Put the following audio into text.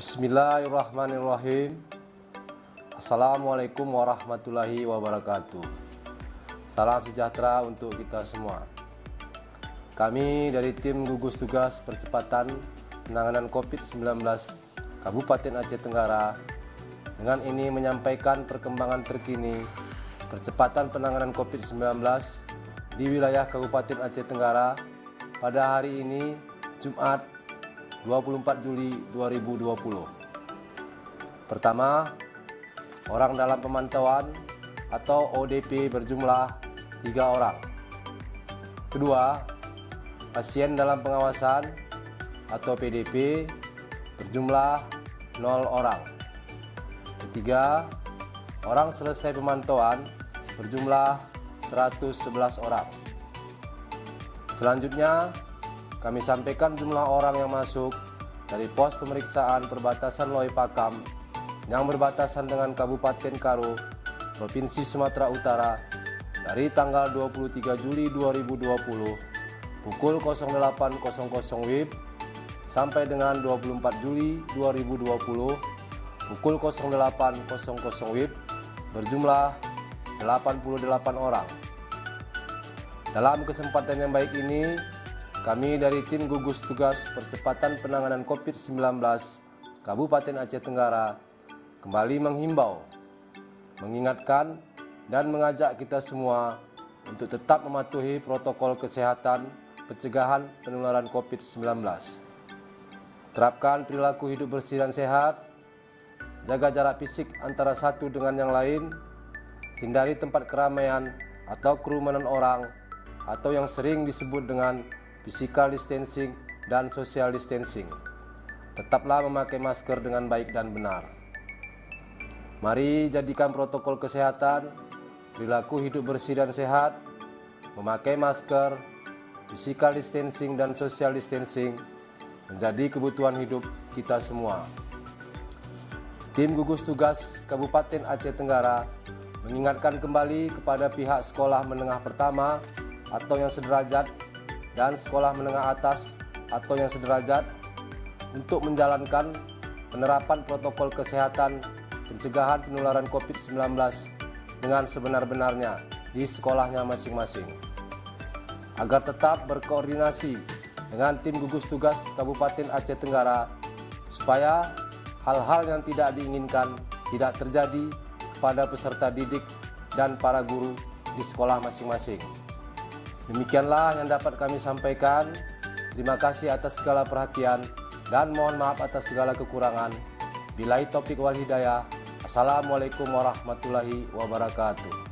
Bismillahirrahmanirrahim. Assalamualaikum warahmatullahi wabarakatuh. Salam sejahtera untuk kita semua. Kami dari tim gugus tugas percepatan penanganan COVID-19 Kabupaten Aceh Tenggara dengan ini menyampaikan perkembangan terkini percepatan penanganan COVID-19 di wilayah Kabupaten Aceh Tenggara pada hari ini Jumat 24 Juli 2020. Pertama, orang dalam pemantauan atau ODP berjumlah 3 orang. Kedua, pasien dalam pengawasan atau PDP berjumlah 0 orang. Ketiga, orang selesai pemantauan berjumlah 111 orang. Selanjutnya, kami sampaikan jumlah orang yang masuk dari pos pemeriksaan perbatasan Loi Pakam yang berbatasan dengan Kabupaten Karo, Provinsi Sumatera Utara dari tanggal 23 Juli 2020 pukul 08.00 WIB sampai dengan 24 Juli 2020 pukul 08.00 WIB berjumlah 88 orang. Dalam kesempatan yang baik ini, kami dari tim gugus tugas percepatan penanganan COVID-19 Kabupaten Aceh Tenggara kembali menghimbau, mengingatkan, dan mengajak kita semua untuk tetap mematuhi protokol kesehatan pencegahan penularan COVID-19. Terapkan perilaku hidup bersih dan sehat, jaga jarak fisik antara satu dengan yang lain, hindari tempat keramaian atau kerumunan orang atau yang sering disebut dengan physical distancing dan social distancing. Tetaplah memakai masker dengan baik dan benar. Mari jadikan protokol kesehatan, perilaku hidup bersih dan sehat, memakai masker, physical distancing dan social distancing menjadi kebutuhan hidup kita semua. Tim gugus tugas Kabupaten Aceh Tenggara mengingatkan kembali kepada pihak sekolah menengah pertama atau yang sederajat dan sekolah menengah atas atau yang sederajat untuk menjalankan penerapan protokol kesehatan pencegahan penularan COVID-19 dengan sebenar-benarnya di sekolahnya masing-masing. Agar tetap berkoordinasi dengan tim gugus tugas Kabupaten Aceh Tenggara supaya hal-hal yang tidak diinginkan tidak terjadi kepada peserta didik dan para guru di sekolah masing-masing. Demikianlah yang dapat kami sampaikan. Terima kasih atas segala perhatian dan mohon maaf atas segala kekurangan. Billahi taufiq wal hidayah. Assalamualaikum warahmatullahi wabarakatuh.